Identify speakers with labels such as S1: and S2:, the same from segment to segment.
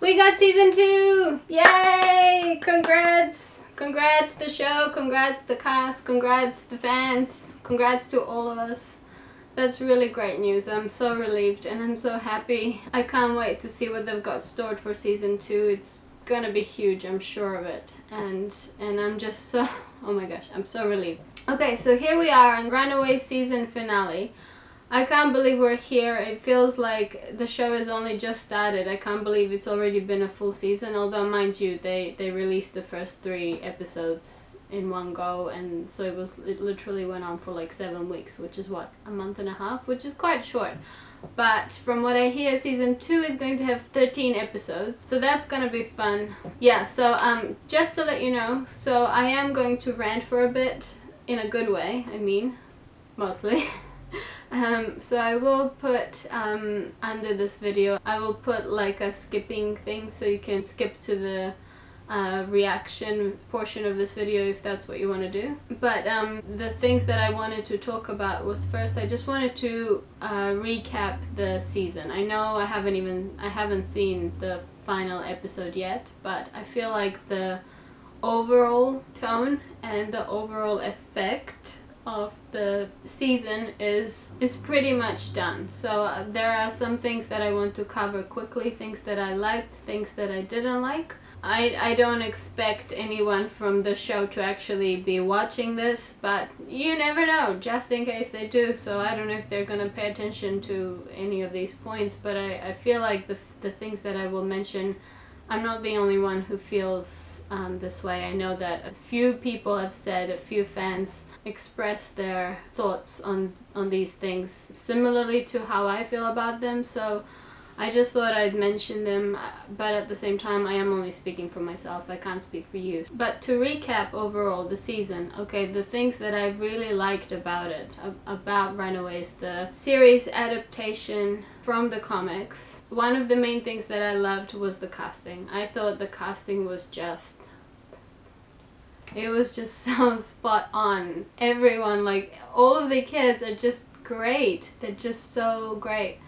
S1: We got season 2! Yay! Congrats! Congrats the show, congrats the cast, congrats the fans, congrats to all of us. That's really great news. I'm so relieved and I'm so happy. I can't wait to see what they've got stored for season 2. It's gonna be huge, I'm sure of it. And I'm just so, oh my gosh, I'm so relieved. Okay, so here we are on Runaways season finale. I can't believe we're here. It feels like the show has only just started. I can't believe it's already been a full season, although mind you, they released the first 3 episodes in one go, and so it literally went on for like 7 weeks, which is what, a month and a half, which is quite short. But from what I hear, season 2 is going to have 13 episodes, so that's gonna be fun. Yeah, so just to let you know, so I am going to rant for a bit, in a good way, I mean, mostly. So I will put under this video, I will put like a skipping thing so you can skip to the reaction portion of this video if that's what you want to do. But the things that I wanted to talk about was, first I just wanted to recap the season. I know I haven't seen the final episode yet, but I feel like the overall tone and the overall effect of the season is pretty much done. So there are some things that I want to cover quickly, things that I liked, things that I didn't like. I don't expect anyone from the show to actually be watching this, but you never know, just in case they do. So I don't know if they're gonna pay attention to any of these points, but I feel like the things that I will mention, I'm not the only one who feels this way. I know that a few people have said, a few fans expressed their thoughts on these things similarly to how I feel about them, so I just thought I'd mention them, but at the same time I am only speaking for myself, I can't speak for you. But to recap overall the season, okay, the things that I really liked about it, about Runaways, the series adaptation from the comics, one of the main things that I loved was the casting. I thought the casting was just, it was just so spot on. Everyone, like all of the kids are just great. They're just so great.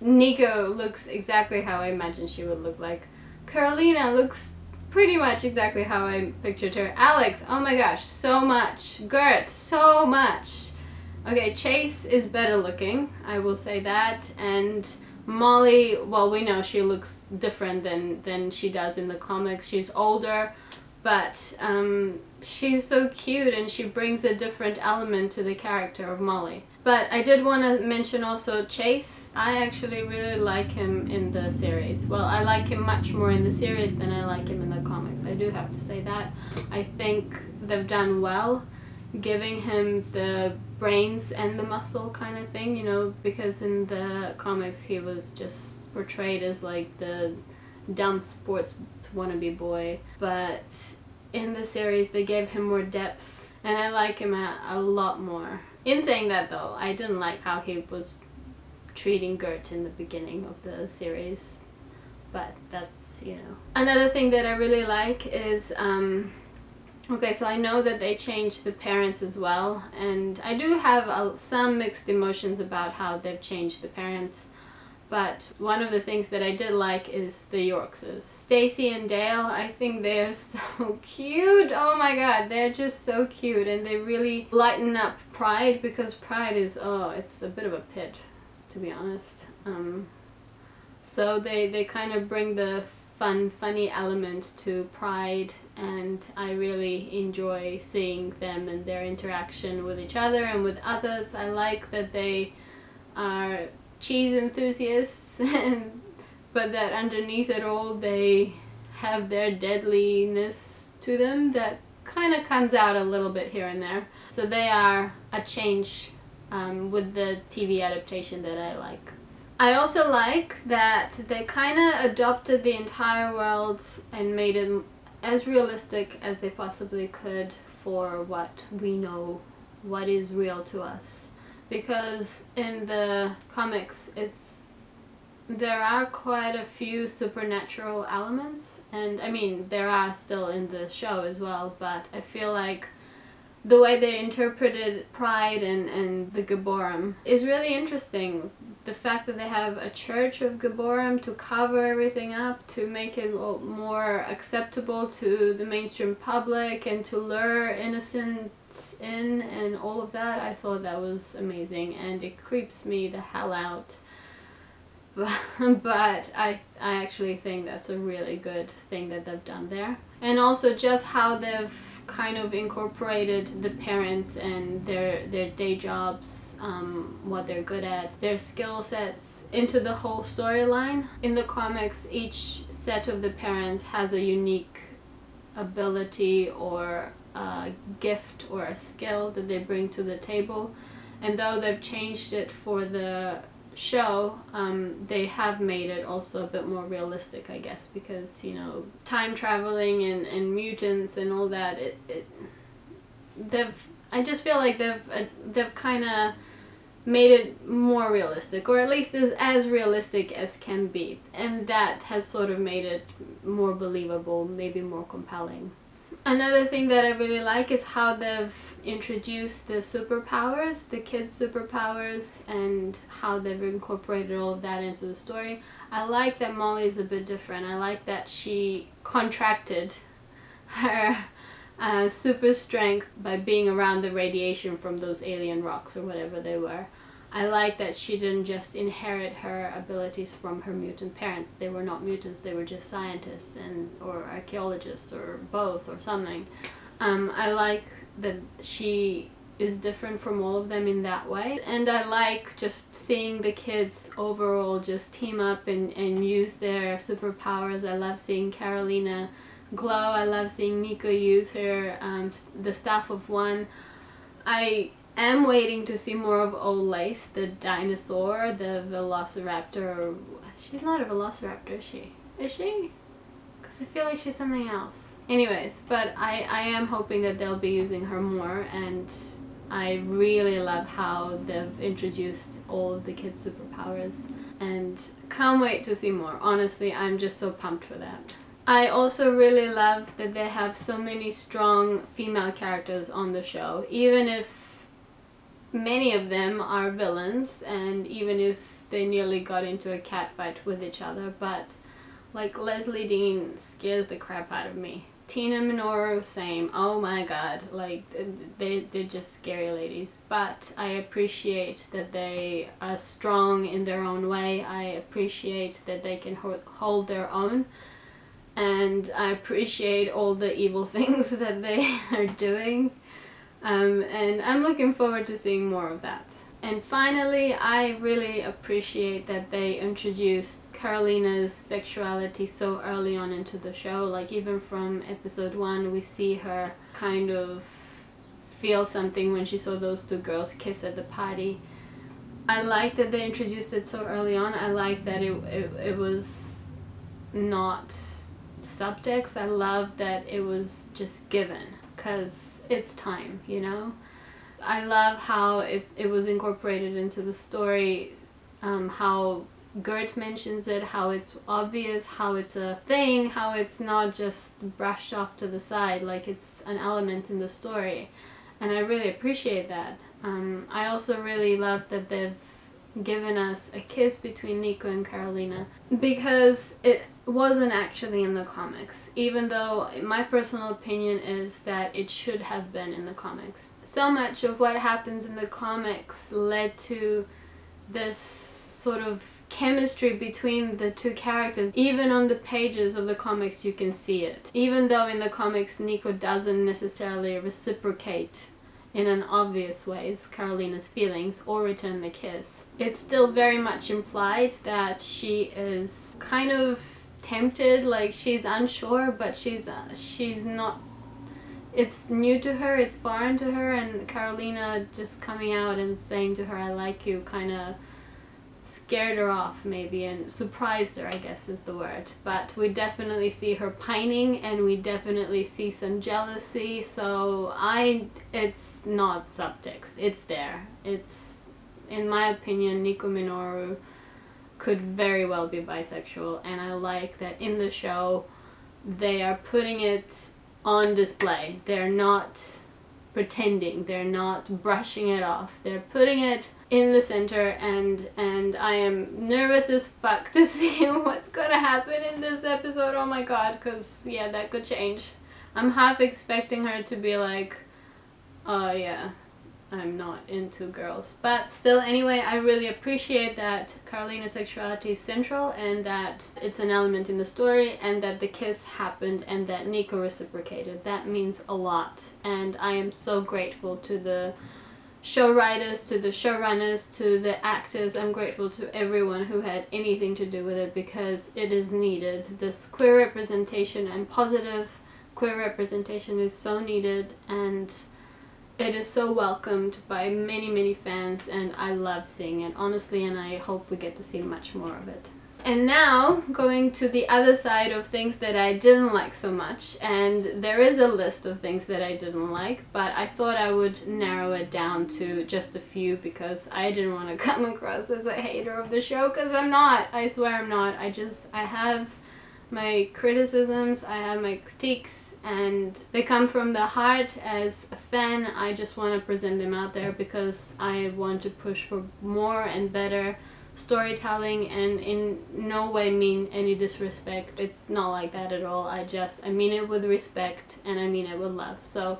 S1: Nico looks exactly how I imagined she would look like. Carolina looks pretty much exactly how I pictured her. Alex, oh my gosh, so much. Gert, so much. Okay, Chase is better looking, I will say that. And Molly, well, we know she looks different than she does in the comics. She's older, but she's so cute and she brings a different element to the character of Molly. But I did want to mention also Chase. I actually really like him in the series. Well, I like him much more in the series than I like him in the comics. I do have to say that. I think they've done well giving him the brains and the muscle kind of thing, you know, because in the comics he was just portrayed as like the dumb sports wannabe boy. But in the series they gave him more depth and I like him a lot more. In saying that though, I didn't like how he was treating Gert in the beginning of the series, but that's, you know. Another thing that I really like is, okay, so I know that they changed the parents as well, and I do have some mixed emotions about how they've changed the parents, but one of the things that I did like is the Yorkses. Stacy and Dale, I think they're so cute. Oh my god, they're just so cute, and they really lighten up Pride, because Pride is, oh, it's a bit of a pit, to be honest. So they kind of bring the funny element to Pride, and I really enjoy seeing them and their interaction with each other and with others. I like that they are cheese enthusiasts, but that underneath it all they have their deadliness to them that kind of comes out a little bit here and there. So they are a change with the TV adaptation that I like. I also like that they kind of adopted the entire world and made it as realistic as they possibly could for what we know, what is real to us. Because in the comics there are quite a few supernatural elements, and I mean there are still in the show as well, but I feel like the way they interpreted Pride and the Gabborim is really interesting. the fact that they have a church of Geborim to cover everything up, to make it more acceptable to the mainstream public and to lure innocents in and all of that, I thought that was amazing, and it creeps me the hell out. But I actually think that's a really good thing that they've done there. And also just how they've kind of incorporated the parents and their day jobs, what they're good at, their skill sets into the whole storyline. In the comics, each set of the parents has a unique ability or a gift or a skill that they bring to the table. And though they've changed it for the show, they have made it also a bit more realistic, I guess, because, you know, time traveling and mutants and all that, I just feel like they've kind of made it more realistic, or at least as realistic as can be, and that has sort of made it more believable, maybe more compelling. Another thing that I really like is how they've introduced the superpowers, the kids' superpowers, and how they've incorporated all of that into the story. I like that Molly is a bit different. I like that she contracted her super strength by being around the radiation from those alien rocks or whatever they were. I like that she didn't just inherit her abilities from her mutant parents. They were not mutants, they were just scientists or archaeologists or both or something. I like that she is different from all of them in that way. And I like just seeing the kids overall just team up and use their superpowers. I love seeing Carolina glow. I love seeing Nico use her the Staff of One. I am waiting to see more of Old Lace, the dinosaur, the velociraptor. She's not a velociraptor, is she? Is she? Because I feel like she's something else. Anyways, but I am hoping that they'll be using her more, and I really love how they've introduced all of the kids' superpowers, and can't wait to see more. Honestly, I'm just so pumped for that. I also really love that they have so many strong female characters on the show, even if many of them are villains, and even if they nearly got into a catfight with each other, but like Leslie Dean scares the crap out of me. Tina Minoru, same. Oh my god, like they're just scary ladies. But I appreciate that they are strong in their own way. I appreciate that they can hold their own, and I appreciate all the evil things that they are doing. And I'm looking forward to seeing more of that. And finally, I really appreciate that they introduced Carolina's sexuality so early on into the show. Like, even from episode 1, we see her kind of feel something when she saw those two girls kiss at the party. I like that they introduced it so early on. I like that it was not subtext. I love that it was just given, because it's time, you know? I love how it was incorporated into the story, how Gert mentions it, how it's obvious, how it's a thing, how it's not just brushed off to the side, like it's an element in the story. And I really appreciate that. I also really love that they've given us a kiss between Nico and Carolina, because it wasn't actually in the comics, even though my personal opinion is that it should have been in the comics. So much of what happens in the comics led to this sort of chemistry between the two characters. Even on the pages of the comics you can see it. Even though in the comics Nico doesn't necessarily reciprocate in an obvious ways Carolina's feelings or return the kiss, it's still very much implied that she is kind of tempted, like she's unsure, but she's not. It's new to her, it's foreign to her, and Carolina just coming out and saying to her I like you kind of scared her off maybe, and surprised her, I guess is the word. But we definitely see her pining, and we definitely see some jealousy, so it's not subtext, it's there. It's, in my opinion, Nico Minoru could very well be bisexual, and I like that in the show they are putting it on display. They're not pretending, they're not brushing it off, they're putting it in the center, and I am nervous as fuck to see what's gonna happen in this episode. Oh my god, because yeah, that could change. I'm half expecting her to be like, oh yeah, I'm not into girls. But still, anyway, I really appreciate that Carolina's sexuality is central and that it's an element in the story and that the kiss happened and that Nico reciprocated. That means a lot, and I am so grateful to the show writers, to the showrunners, to the actors. I'm grateful to everyone who had anything to do with it, because it is needed. This queer representation and positive queer representation is so needed, and it is so welcomed by many fans, and I love seeing it, honestly, and I hope we get to see much more of it. And now, going to the other side of things that I didn't like so much, and there is a list of things that I didn't like, but I thought I would narrow it down to just a few, because I didn't want to come across as a hater of the show, because I'm not. I swear I'm not. I have my criticisms, I have my critiques, and they come from the heart. As a fan, I just want to present them out there because I want to push for more and better storytelling, and in no way mean any disrespect. It's not like that at all. I mean it with respect, and I mean it with love. So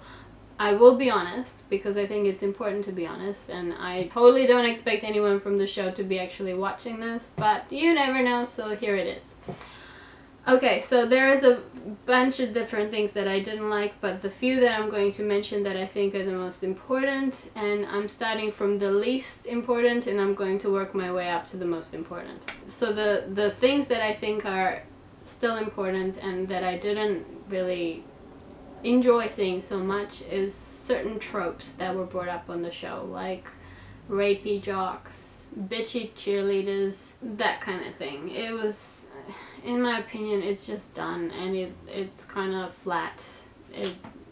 S1: I will be honest, because I think it's important to be honest, and I totally don't expect anyone from the show to be actually watching this, but you never know, so here it is. Okay, so there is a bunch of different things that I didn't like, but the few that I'm going to mention that I think are the most important, and I'm starting from the least important and I'm going to work my way up to the most important. So the things that I think are still important and that I didn't really enjoy seeing so much is certain tropes that were brought up on the show, like rapey jocks, bitchy cheerleaders, that kind of thing. It was, in my opinion, it's just done, and it's kind of flat.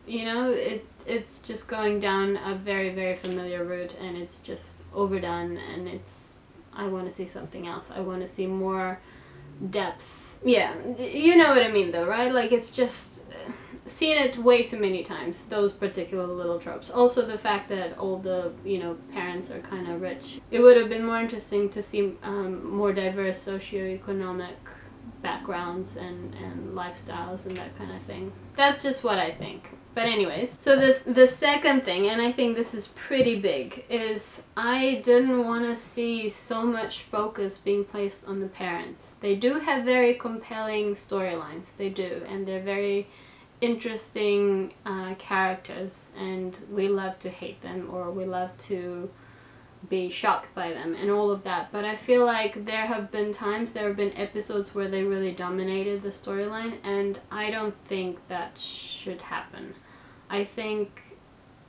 S1: It's just going down a very familiar route, and it's just overdone, and I want to see something else. I want to see more depth. Yeah, you know what I mean though, right? Like, it's just seen it way too many times, those particular little tropes. Also the fact that all the, parents are kind of rich. It would have been more interesting to see more diverse socioeconomic backgrounds and lifestyles and that kind of thing. That's just what I think. But anyways, so the second thing, and I think this is pretty big, is I didn't want to see so much focus being placed on the parents. They do have very compelling storylines, they do, and they're very interesting characters, and we love to hate them, or we love to be shocked by them and all of that. But I feel like there have been episodes where they really dominated the storyline, and I don't think that should happen. I think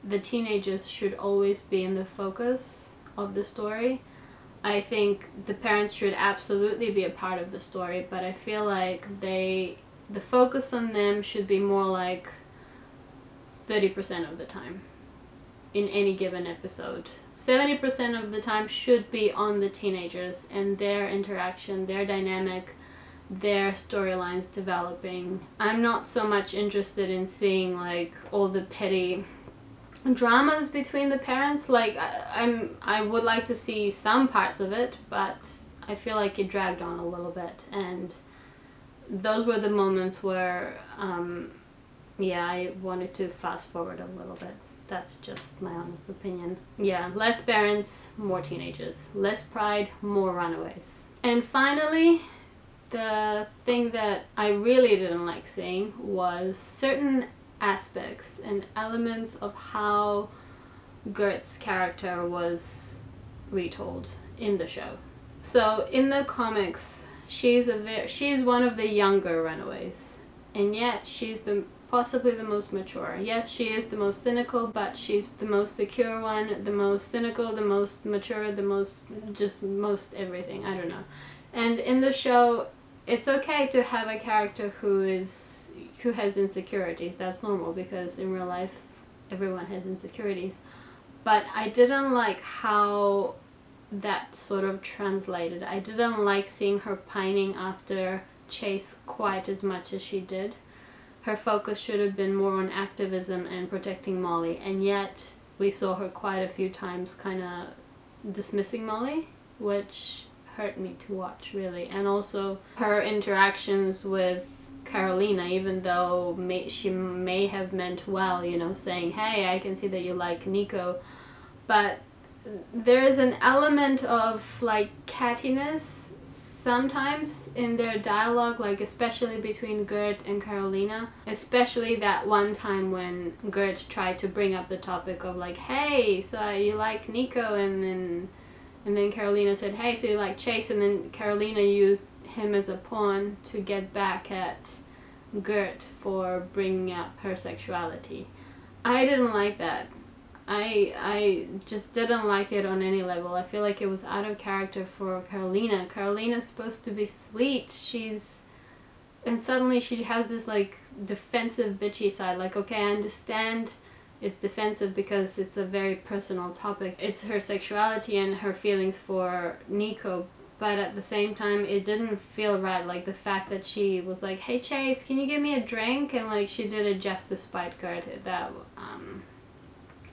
S1: the teenagers should always be in the focus of the story. I think the parents should absolutely be a part of the story, but I feel like the focus on them should be more like 30% of the time in any given episode. 70% of the time should be on the teenagers and their interaction, their dynamic, their storylines developing. I'm not so much interested in seeing like all the petty dramas between the parents. Like I would like to see some parts of it, but I feel like it dragged on a little bit, and those were the moments where yeah, I wanted to fast forward a little bit. That's just my honest opinion. Yeah, less parents, more teenagers. Less pride, more runaways. And finally, the thing that I really didn't like seeing was certain aspects and elements of how Gert's character was retold in the show. So in the comics, she's one of the younger runaways, and yet she's possibly the most mature. Yes, she is the most cynical, but she's the most secure one, the most cynical, the most mature, the most everything. I don't know. And in the show, it's okay to have a character who has insecurities. That's normal, because in real life everyone has insecurities. But I didn't like how that sort of translated. I didn't like seeing her pining after Chase quite as much as she did. Her focus should have been more on activism and protecting Molly, and yet we saw her quite a few times kind of dismissing Molly, which hurt me to watch, really. And also her interactions with Carolina, even though she may have meant well, you know, saying, hey, I can see that you like Nico, but there is an element of like cattiness sometimes in their dialogue, like especially between Gert and Carolina, especially that one time when Gert tried to bring up the topic of like, hey, so you like Nico, and then Carolina said, hey, so you like Chase, and then Carolina used him as a pawn to get back at Gert for bringing up her sexuality. I didn't like that. I just didn't like it on any level. I feel like it was out of character for Carolina. Carolina's supposed to be sweet. And suddenly she has this like defensive bitchy side. Like, okay, I understand it's defensive because it's a very personal topic. It's her sexuality and her feelings for Nico. But at the same time, it didn't feel right. Like the fact that she was like, hey Chase, can you give me a drink? And like she did it just to spite Gert.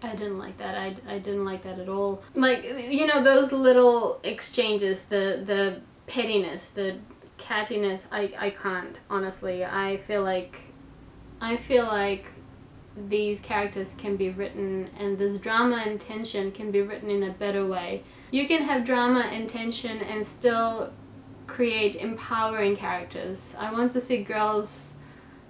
S1: I didn't like that. I didn't like that at all. Like, you know, those little exchanges, the pettiness, the cattiness, I can't, honestly. I feel like these characters can be written, and this drama and tension can be written in a better way. You can have drama and tension and still create empowering characters. I want to see girls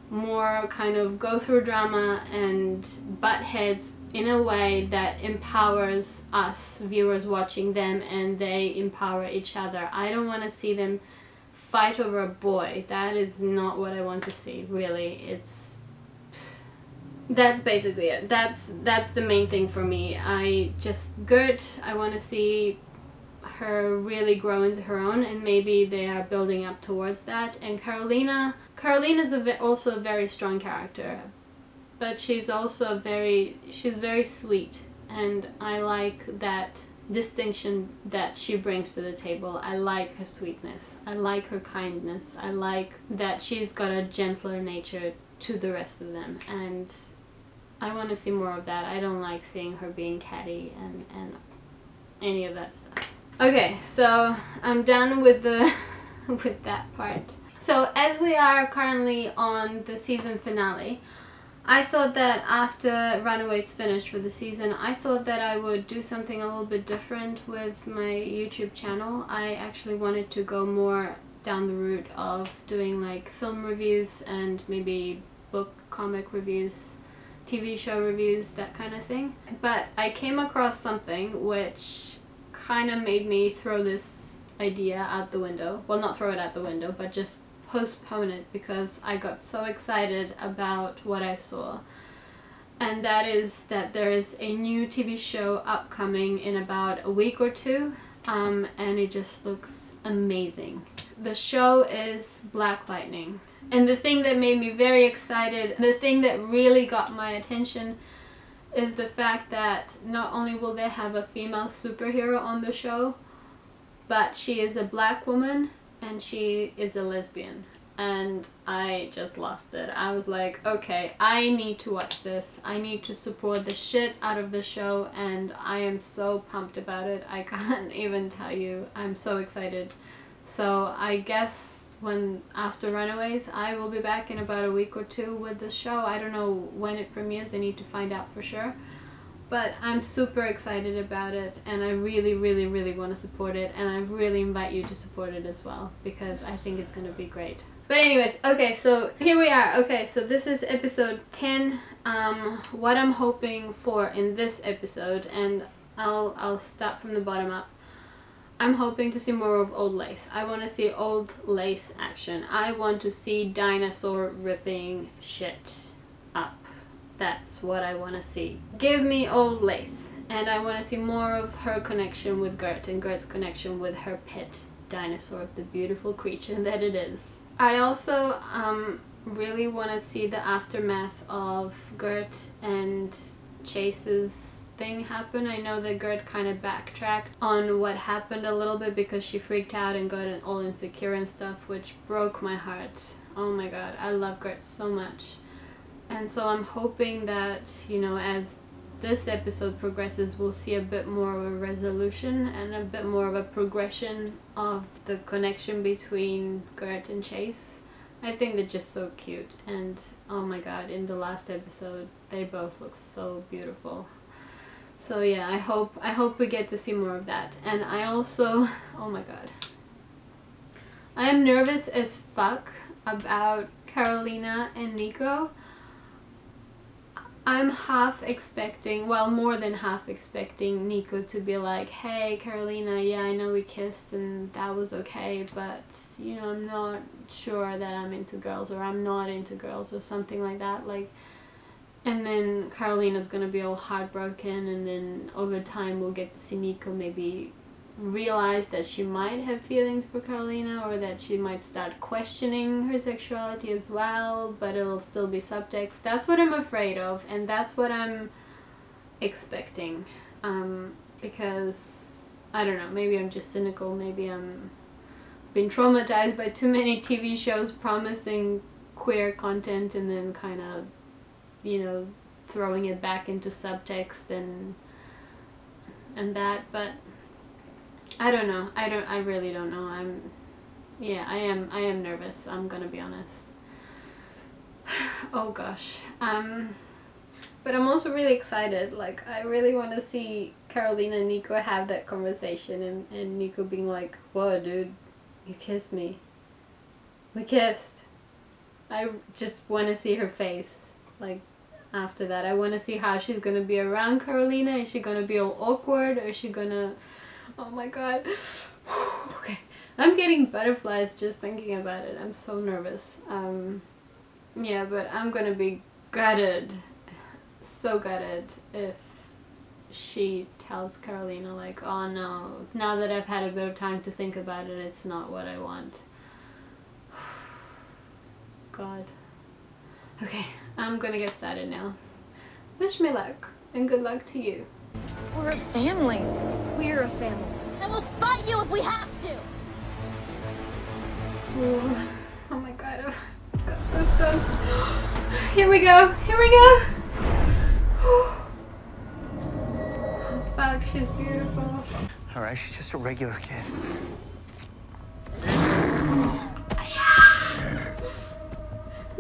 S1: more kind of go through drama and butt heads in a way that empowers us viewers watching them, and they empower each other. I don't want to see them fight over a boy. That is not what I want to see, really. That's basically it. That's the main thing for me. Gert, I want to see her really grow into her own, and maybe they are building up towards that. And Carolina's also a very strong character, but she's also she's very sweet, and I like that distinction that she brings to the table. I like her sweetness, I like her kindness, I like that she's got a gentler nature to the rest of them, and I want to see more of that. I don't like seeing her being catty and any of that stuff. Okay, so I'm done with with that part. So as we are currently on the season finale, I thought that after Runaways finished for the season, I thought that I would do something a little bit different with my YouTube channel. I actually wanted to go more down the route of doing like film reviews and maybe book, comic reviews, TV show reviews, that kind of thing. But I came across something which kind of made me throw this idea out the window. Well, not throw it out the window, but just postpone it, because I got so excited about what I saw. And that is that there is a new TV show upcoming in about a week or two, and it just looks amazing. The show is Black Lightning. And the thing that made me very excited, the thing that really got my attention, is the fact that not only will they have a female superhero on the show, but she is a black woman and she is a lesbian. And I just lost it. I was like, okay, I need to watch this. I need to support the shit out of the show, and I am so pumped about it. I can't even tell you. I'm so excited. So I guess after Runaways, I will be back in about a week or two with the show. I don't know when it premieres. I need to find out for sure. But I'm super excited about it, and I really, really, really want to support it, and I really invite you to support it as well, because I think it's going to be great. But anyways, okay, so here we are. Okay, so this is episode 10. What I'm hoping for in this episode, and I'll start from the bottom up. I'm hoping to see more of Old Lace. I want to see Old Lace action. I want to see Dinosaur ripping shit up. That's what I want to see. Give me Old Lace. And I want to see more of her connection with Gert, and Gert's connection with her pet dinosaur, the beautiful creature that it is. I also really want to see the aftermath of Gert and Chase's thing happen. I know that Gert kind of backtracked on what happened a little bit because she freaked out and got all insecure and stuff, which broke my heart. Oh my god, I love Gert so much. And so I'm hoping that, you know, as this episode progresses, we'll see a bit more of a resolution and a bit more of a progression of the connection between Gert and Chase. I think they're just so cute, and oh my god, in the last episode they both look so beautiful. So yeah, I hope we get to see more of that. And I also, oh my god, I am nervous as fuck about Carolina and Nico. I'm half expecting, well, more than half expecting Nico to be like, hey Carolina, yeah, I know we kissed and that was okay, but you know, I'm not sure that I'm into girls, or I'm not into girls, or something like that. Like, and then Carolina's gonna be all heartbroken, and then over time we'll get to see Nico maybe realize that she might have feelings for Carolina, or that she might start questioning her sexuality as well, but it'll still be subtext. That's what I'm afraid of, and that's what I'm expecting, because I don't know, maybe I'm just cynical, maybe I'm been traumatized by too many TV shows promising queer content and then kind of, you know, throwing it back into subtext and that. But I don't know. I really don't know. I am nervous. I'm gonna be honest. Oh gosh. But I'm also really excited. Like, I really want to see Carolina and Nico have that conversation, and Nico being like, whoa dude, you kissed me. We kissed. I just want to see her face. Like, after that, I want to see how she's gonna be around Carolina. Is she gonna be all awkward, or is she gonna... Oh my god. Okay, I'm getting butterflies just thinking about it. I'm so nervous. Yeah, but I'm gonna be gutted, so gutted, if she tells Carolina like, oh no, now that I've had a bit of time to think about it, it's not what I want. God. Okay, I'm gonna get started now. Wish me luck, and good luck to you.
S2: We're a family.
S3: We're a family.
S2: And we'll fight you if we have to.
S1: Ooh. Oh my god, I've got goosebumps. Here we go, here we go. Oh fuck, she's beautiful.
S4: Alright, she's just a regular kid.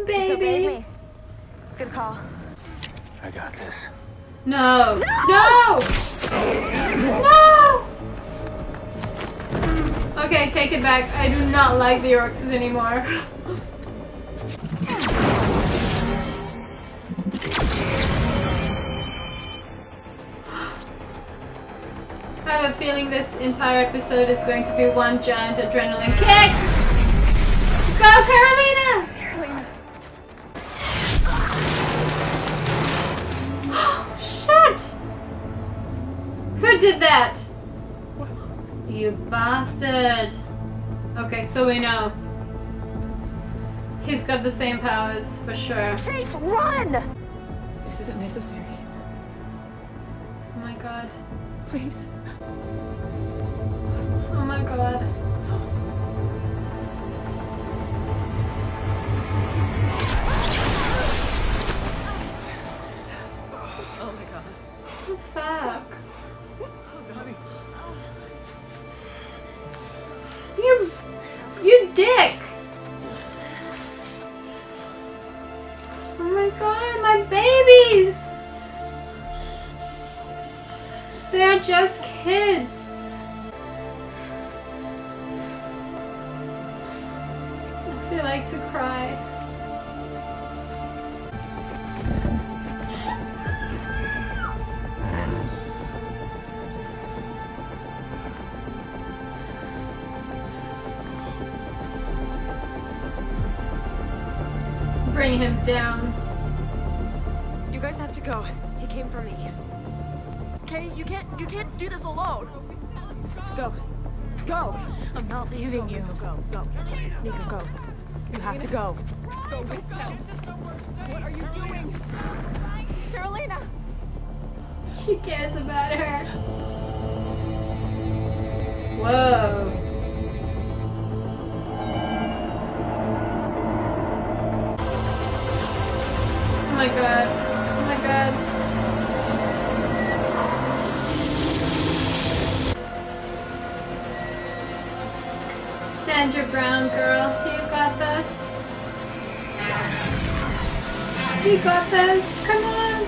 S1: Baby.
S3: Me. Good call.
S4: I got this.
S1: No! No! No! Okay, take it back. I do not like the orcs anymore. I have a feeling this entire episode is going to be one giant adrenaline kick! Go, Carolina!
S3: Carolina.
S1: Shit! Who did that? You bastard. Okay, so we know. He's got the same powers, for sure.
S3: Chase, run!
S5: This isn't necessary.
S1: Oh my god.
S5: Please.
S1: Oh my god.
S5: Oh my god.
S1: Oh, fuck. You dick! Oh my god, my babies! They're just kids. I feel like to cry. Bring him down.
S3: You guys have to go. He came for me. Okay, you can't do this alone.
S5: Go. Go.
S3: I'm not leaving you.
S5: Go. Nico, go. You have to go.
S3: Go with them. What are you doing? Carolina!
S1: She cares about her. Whoa. Oh my god. Oh my god. ground, girl. You got this. You got this. Come on.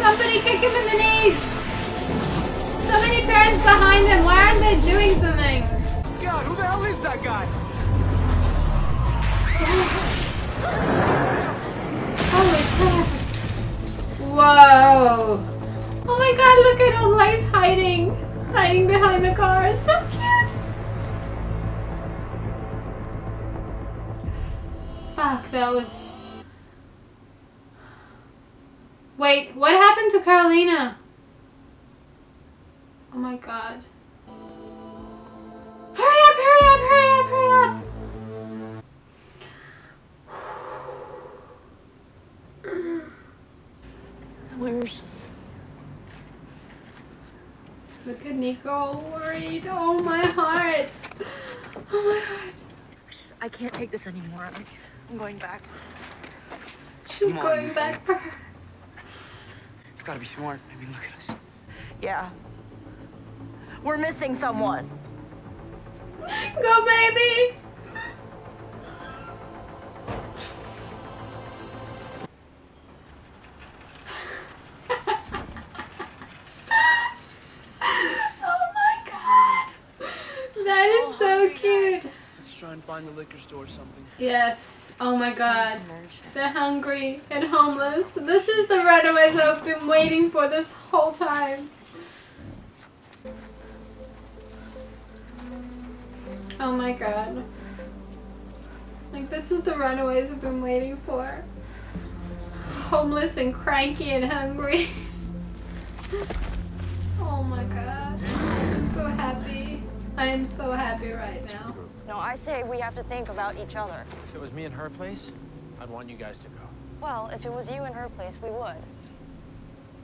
S1: Somebody kick him in the knees. So many parents behind him. Why aren't they doing something?
S6: God, who the hell is that guy?
S1: Holy crap. Whoa. Oh my god, look at Olay's hiding. Hiding behind the car. So cute. Fuck, that was... Wait, what happened to Carolina? Oh my god. Hurry up, hurry up, hurry up, hurry up!
S5: Where's...
S1: Look at Nico all worried. Oh my heart. Oh my heart.
S3: I can't take this anymore. I'm going back.
S1: She's
S4: Come on,
S1: going
S4: Nico.
S1: back for her.
S4: You've got to be smart. I mean, look at us.
S3: Yeah. We're missing someone.
S1: Go, baby! Oh my god! That is so cute.
S6: Let's try and find the liquor store or something.
S1: Yes. Oh my god. They're hungry and homeless. This is the Runaways I've been waiting for this whole time. Oh my god. Like, this is the Runaways I've been waiting for. Homeless and cranky and hungry. Oh my god. I'm so happy. I am so happy right now.
S7: No, I say we have to think about each other.
S8: If it was me in her place, I'd want you guys to go.
S7: Well, if it was you in her place, we would.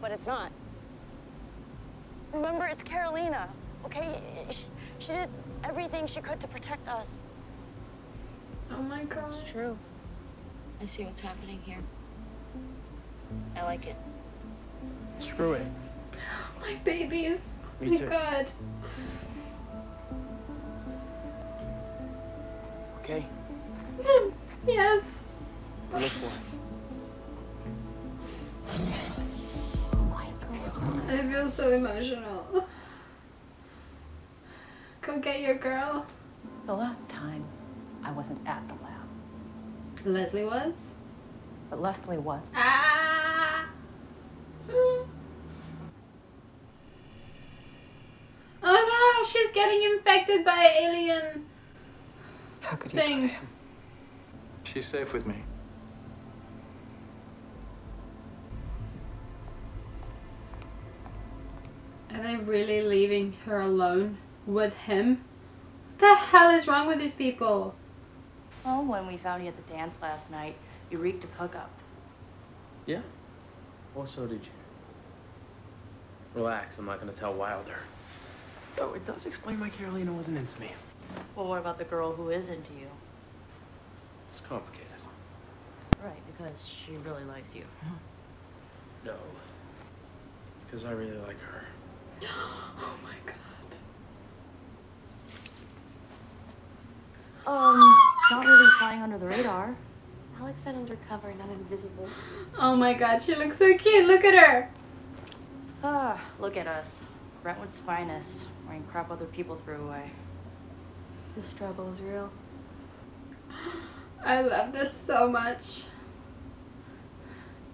S7: But it's not. Remember, it's Carolina, okay? She did everything she could to protect us.
S1: Oh my god.
S7: It's true. I see what's happening here. I like it.
S8: Screw it.
S1: My babies. Oh
S8: Me
S1: my
S8: too.
S1: god.
S4: Okay?
S1: Yes.
S4: What look for?
S1: I feel so emotional. Go get your girl.
S5: The last time, I wasn't at the lab,
S1: Leslie was?
S5: but Leslie was.
S1: Ah! Oh no, she's getting infected by an alien
S4: How could
S1: thing.
S4: She's safe with me.
S1: Are they really leaving her alone with him? What the hell is wrong with these people?
S7: Well, when we found you at the dance last night, you reeked of hookup.
S8: Yeah? Well, so did you. Relax, I'm not gonna tell Wilder. Though it does explain why Carolina wasn't into me.
S7: Well, what about the girl who is into you?
S8: It's complicated.
S7: Right, because she really likes you.
S8: No. Because I really like her.
S1: Oh my god.
S7: Not really flying under the radar. Alex said undercover, not invisible.
S1: Oh my god, she looks so cute. Look at her.
S7: Ah, look at us. Brentwood's finest, wearing crap other people threw away. The struggle is real.
S1: I love this so much.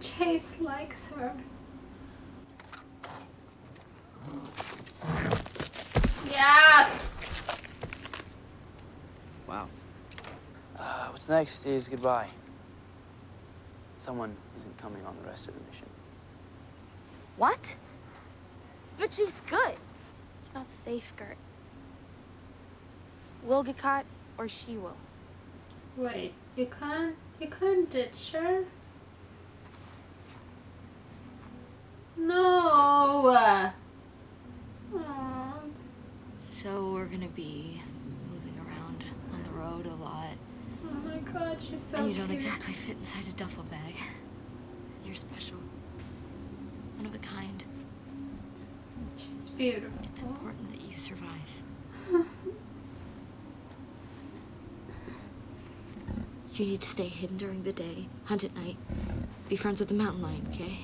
S1: Chase likes her. Yes!
S4: Wow. What's next is goodbye. Someone isn't coming on the rest of the mission.
S2: What? But she's good. It's not safe, Gert. We'll get caught, or she will.
S1: Wait, you can't ditch her? No! Aw.
S7: So we're gonna be moving around on the road a lot.
S1: Oh my god, she's so
S7: And you don't
S1: cute.
S7: exactly fit inside a duffel bag. You're special. One of a kind.
S1: She's beautiful.
S7: It's important that you survive.
S2: You need to stay hidden during the day, hunt at night, be friends with the mountain lion, okay?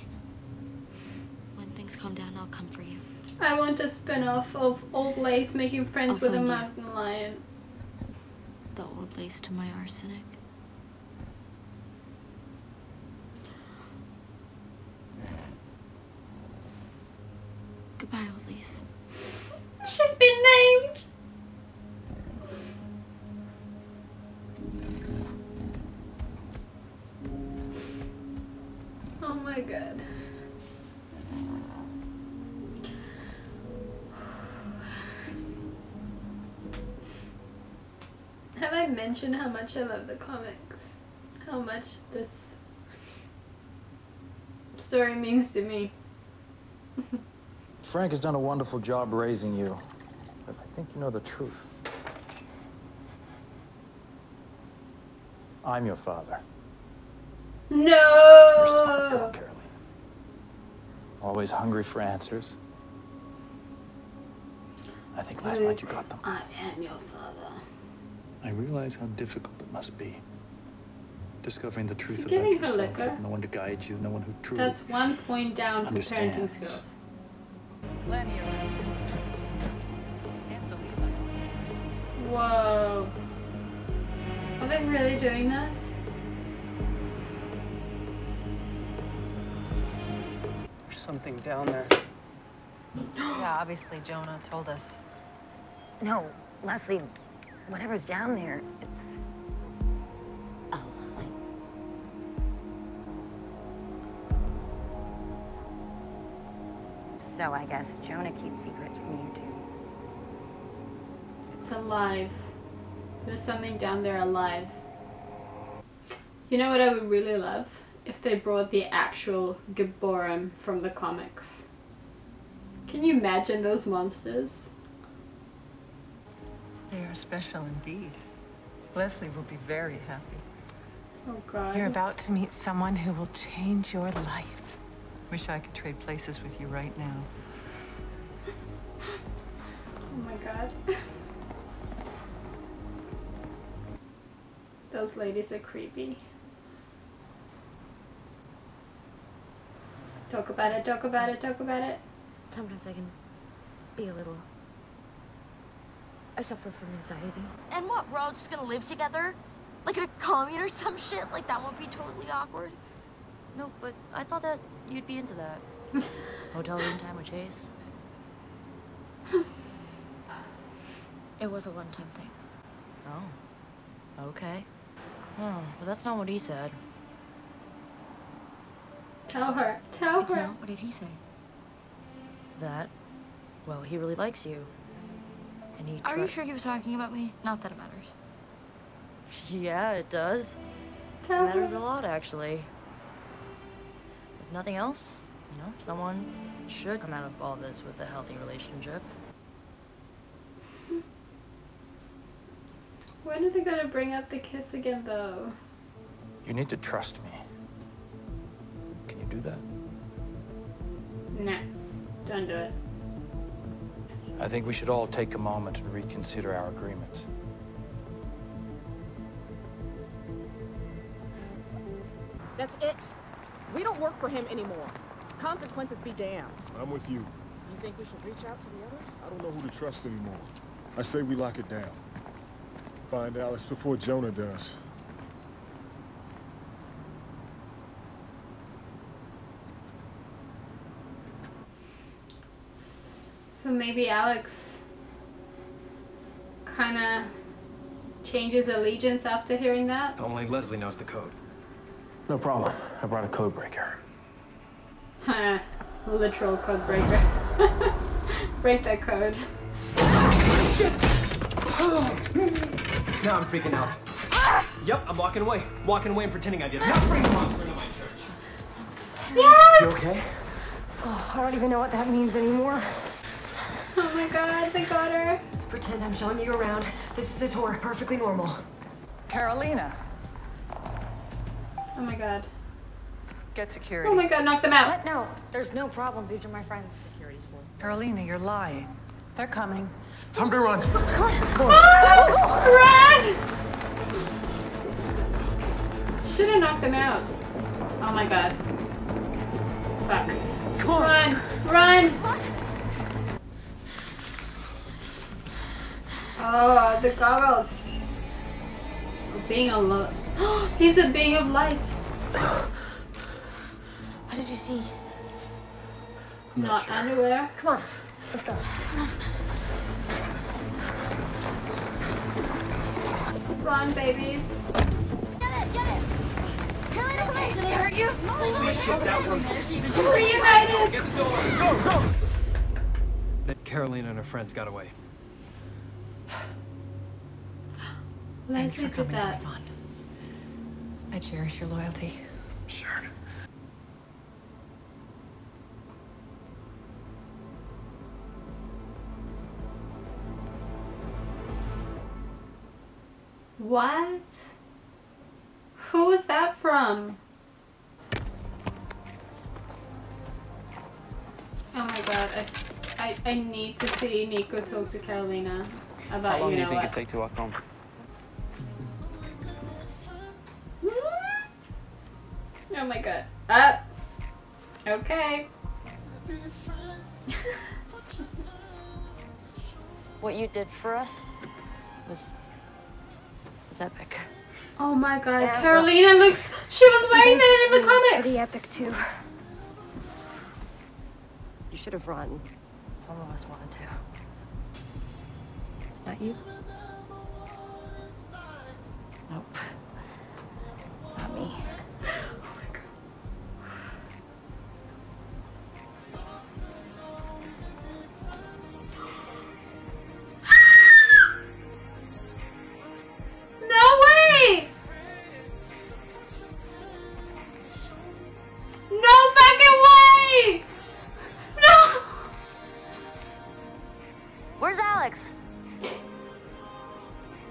S2: When things calm down, I'll come for you.
S1: I want a spin-off of Old Lace making friends with a
S2: find you.
S1: mountain lion.
S2: The old lace to my arsenic. Goodbye, old lace.
S1: She's been named! Oh my god. Have I mentioned how much I love the comics? How much this story means to me?
S9: Frank has done a wonderful job raising you, but I think you know the truth. I'm your father. You're a smart girl,
S1: No!
S9: Caroline. Always hungry for answers. I think last night you got them.
S1: I am your father.
S9: I realize how difficult it must be. Discovering the truth
S1: Is
S9: about
S1: he giving her
S9: yourself.
S1: liquor?
S9: No one to guide you, no one who truly
S1: That's 1 point down for parenting
S9: understands.
S1: skills.
S5: Plenty of Can't believe I
S1: Whoa. Are they really doing this?
S6: There's something down there.
S5: Yeah, obviously Jonah told us. No, Leslie, whatever's down there, it's alive. So I guess Jonah keeps secrets from you too.
S1: It's alive. There's something down there alive. You know what I would really love? If they brought the actual Gibborim from the comics. Can you imagine those monsters?
S10: They are special indeed. Leslie will be very happy.
S1: Oh god.
S10: You're about to meet someone who will change your life. Wish I could trade places with you right now.
S1: Oh my god. Those ladies are creepy. Talk about it, talk about it, talk about it.
S11: Sometimes I can be a little... I suffer from anxiety.
S2: And what, we're all just gonna live together? Like in a commune or some shit? Like that would be totally awkward.
S11: No, but I thought that you'd be into that. Hotel room time with Chase. It was a one-time thing. Oh, okay. Oh, but that's not what he said.
S1: Tell her, tell
S11: It's
S1: her.
S11: not. What did he say? That, well, he really likes you. And he
S2: Are you sure he was talking about me? Not that it matters.
S11: Yeah, it does.
S1: Tell
S11: It matters
S1: her.
S11: a lot, actually. If nothing else, you know, someone should come out of all this with a healthy relationship.
S1: When are they gonna bring up the kiss again though?
S9: You need to trust me. Can you do that?
S1: Nah, don't do it.
S9: I think we should all take a moment and reconsider our agreement.
S12: That's it. We don't work for him anymore. Consequences be damned.
S13: I'm with you.
S12: You think we should reach out to the others?
S13: I don't know who to trust anymore. I say we lock it down. Find Alex before Jonah does.
S1: So maybe Alex kinda changes allegiance after hearing that?
S8: Only Leslie knows the code.
S9: No problem. I brought a code breaker.
S1: Huh. Literal code breaker. Break that code.
S8: Now I'm freaking out. Yep, I'm walking away. Walking away and pretending I did it. Not bring a monster into my church.
S1: Yes!
S8: You okay?
S14: Oh, I don't even know what that means anymore.
S1: Oh my god, they got her.
S14: Pretend I'm showing you around. This is a tour, perfectly normal.
S10: Carolina,
S1: Oh my god.
S10: get security.
S1: Oh my god, knock them out.
S14: What? No, there's no problem. These are my friends.
S10: Carolina, you're lying. They're coming.
S8: Time to run.
S1: Oh, run! Should have knocked him out. Oh my god. Fuck. Run! Run! Oh, the goggles. Being a lot. He's a being of light.
S14: What did you see?
S1: Not underwear.
S14: Come on, let's go.
S1: Run, babies.
S3: Get it! Carolina, come on! Did they hurt you?
S8: Holy shit, that one.
S1: Reunited!
S8: Get the door! Go, go! That Carolina and her friends got away.
S1: Leslie did that.
S14: I cherish your loyalty.
S9: Sure.
S1: What? Who was that from? Oh my god, I need to see Nico talk to Carolina about,
S4: How long
S1: you
S4: do
S1: know
S4: you think
S1: what.
S4: it'd take to walk home?
S1: Oh my god. Up. Okay.
S7: What you did for us was epic.
S1: Oh my god,
S14: Yeah,
S1: Carolina looks. She was wearing that in the comics.
S14: Pretty epic too. You should have run.
S7: Some of us wanted to.
S14: Not you.
S7: Nope. Not me.
S1: No way! No fucking way! No!
S11: Where's Alex?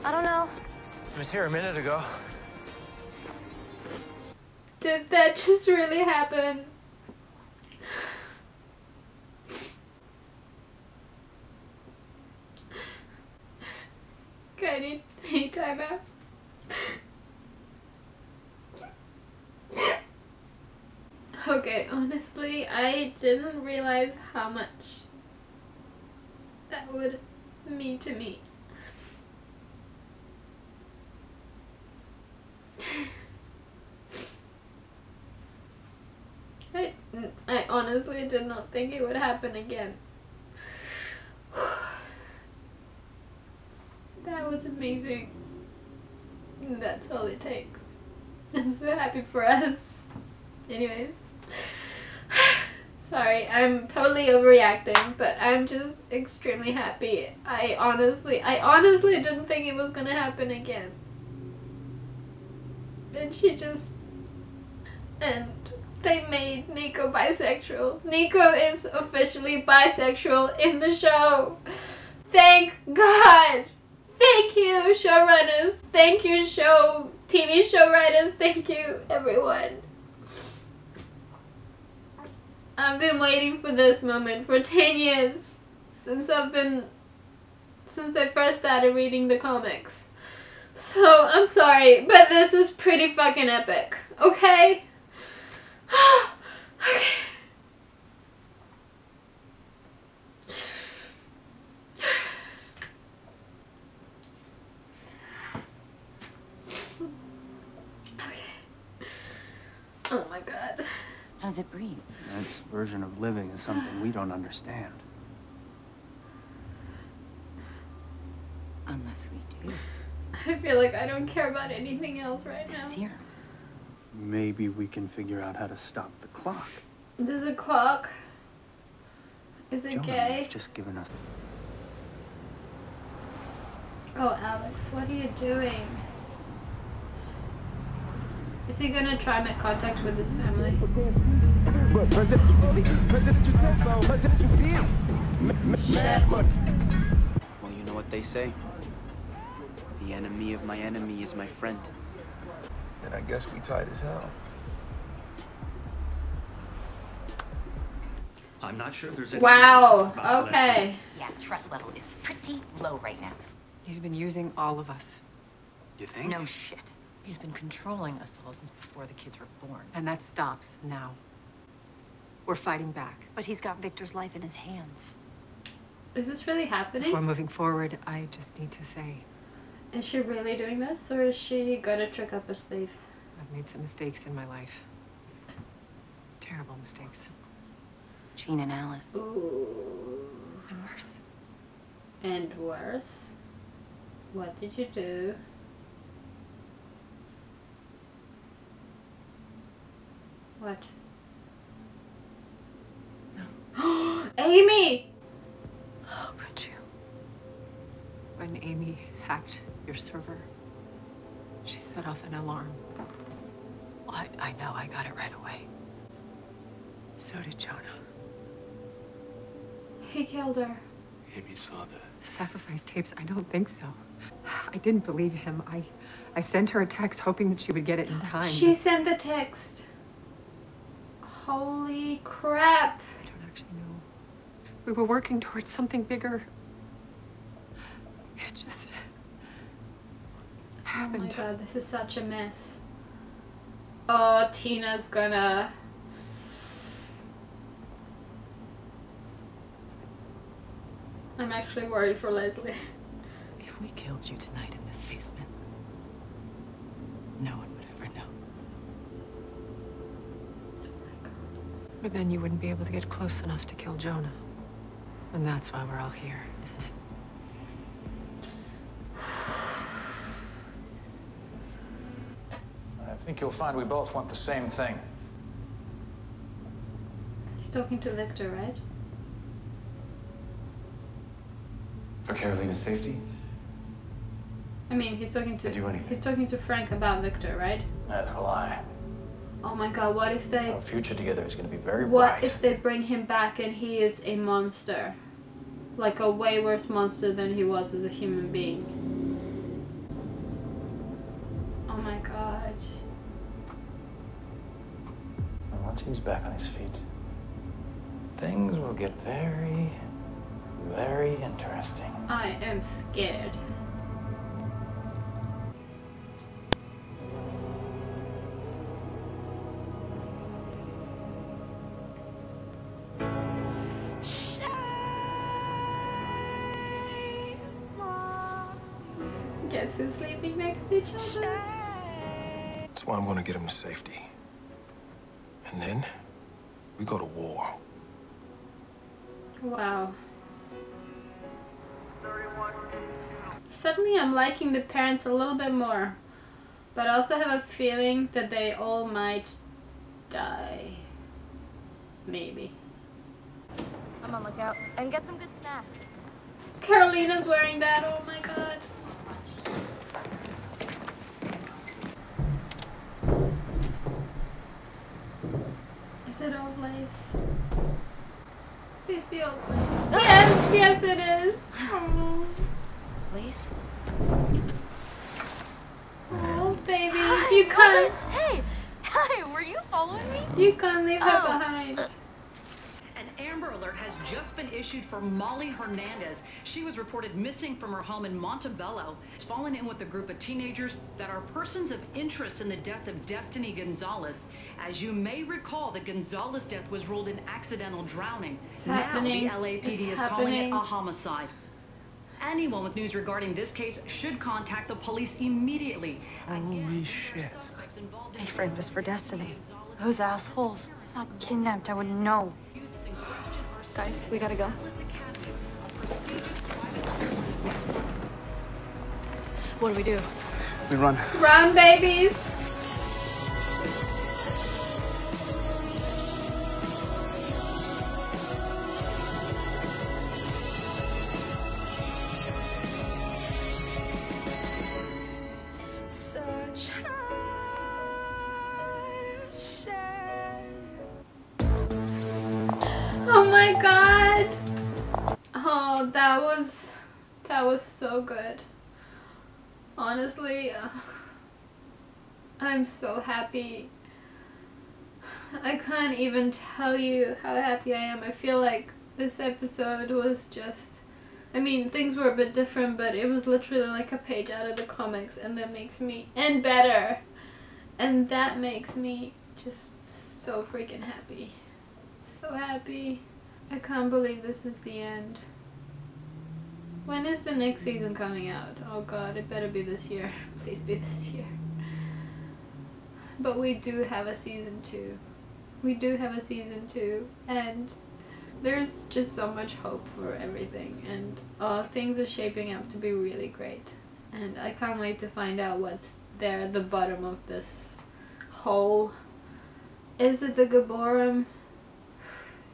S11: I don't know.
S8: He was here a minute ago.
S1: Did that just really happen? Okay, I need time out. Okay, honestly, I didn't realize how much that would mean to me. I honestly did not think it would happen again. That was amazing. That's all it takes. I'm so happy for us. Anyways. Sorry, I'm totally overreacting, but I'm just extremely happy. I honestly didn't think it was gonna happen again. And they made Nico bisexual. Nico is officially bisexual in the show. Thank God. Thank you, showrunners. Thank you, TV show writers. Thank you, everyone. I've been waiting for this moment for 10 years since I first started reading the comics. So, I'm sorry, but this is pretty fucking epic. Okay? Okay. Oh my god.
S11: How does it breathe?
S4: Its version of living is something we don't understand.
S11: Unless we do.
S1: I feel like I don't care about anything else right now.
S11: Serum.
S4: Maybe we can figure out how to stop the clock.
S1: There's a clock. Is it
S4: Jonah
S1: gay?
S4: has just given us.
S1: Oh, Alex, what are you doing? Is he gonna try and make contact with his family? Shit.
S4: Well, you know what they say. The enemy of my enemy is my friend.
S15: And I guess we tight as hell.
S16: I'm not sure there's any.
S1: Wow, okay.
S17: Yeah, trust level is pretty low right now.
S14: He's been using all of us.
S4: You think?
S17: No shit.
S5: He's been controlling us all since before the kids were born.
S16: And that stops now. We're fighting back.
S17: But he's got Victor's life in his hands.
S1: Is this really happening?
S16: Before moving forward, I just need to say,
S1: Is she really doing this, or is she gonna trick up her sleeve?
S16: I've made some mistakes in my life. Terrible mistakes.
S17: Jean and Alice.
S1: Ooh.
S16: And worse.
S1: And worse? What did you do? What? No. Amy!
S16: How could you? When Amy hacked your server, she set off an alarm. I know, I got it right away. So did Jonah.
S1: He killed her.
S4: Amy saw the
S16: Sacrifice tapes? I don't think so. I didn't believe him. I sent her a text hoping that she would get it in time.
S1: She sent the text. Holy crap.
S16: I don't actually know. We were working towards something bigger. It just happened.
S1: Oh my god, this is such a mess. Oh, Tina's gonna... I'm actually worried for Leslie.
S5: If we killed you tonight in this basement, no one would ever know.
S16: But then you wouldn't be able to get close enough to kill Jonah. And that's why we're all here, isn't it?
S9: I think you'll find we both want the same thing.
S1: He's talking to Victor, right?
S18: For Carolina's safety?
S1: I mean, he's talking to...
S18: Do anything.
S1: He's talking to Frank about Victor, right?
S9: That's a lie.
S1: Oh my god, what if they...
S9: Our future together is going to be very
S1: What
S9: bright.
S1: if they bring him back and he is a monster? Like a way worse monster than he was as a human being. Oh my god.
S9: And once he's back on his feet, things will get very, very interesting.
S1: I am scared. Guess who's sleeping next to each other?
S18: That's why I'm gonna get him to safety. And then, we go to war.
S1: Wow. Suddenly I'm liking the parents a little bit more. But I also have a feeling that they all might die. Maybe.
S2: I'm on lookout. And get some good snacks.
S1: Carolina's wearing that, oh my god. Is it old lace? Please be old lace. Yes, yes it is. Oh.
S2: Lace?
S1: Oh, baby.
S2: Hi,
S1: You can't.
S2: Alice. Hey! Hi, were you following me?
S1: You can't leave her
S2: Oh.
S1: behind.
S19: An Amber Alert has just been issued for Molly Hernandez. She was reported missing from her home in Montebello. It's fallen in with a group of teenagers that are persons of interest in the death of Destiny Gonzalez. As you may recall, the Gonzalez death was ruled an accidental drowning.
S1: It's happening.
S19: Now the LAPD
S1: It's
S19: is calling it
S1: happening.
S19: a homicide. Anyone with news regarding this case should contact the police immediately.
S9: Holy shit.
S17: They framed us for Destiny. Those assholes. Not kidnapped, I wouldn't know.
S2: Guys, we gotta go.
S17: What do we do?
S4: We run.
S1: Run, babies. Oh my god. Oh, that was so good. Honestly, I'm so happy. I can't even tell you how happy I am. I feel like this episode was just I mean, things were a bit different, but it was literally like a page out of the comics, and that makes me, and better, and that makes me just so freaking happy. So happy. I can't believe this is the end. When is the next season coming out? Oh god, it better be this year. Please be this year. But we do have a season 2. We do have a season 2, and there's just so much hope for everything, and things are shaping up to be really great. And I can't wait to find out what's there at the bottom of this hole. Is it the Gabborim?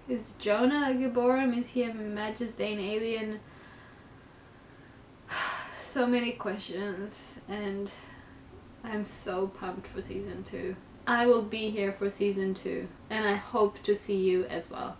S1: Is Jonah a Gabborim? Is he a Majestane alien? So many questions, and I'm so pumped for season 2. I will be here for season 2, and I hope to see you as well.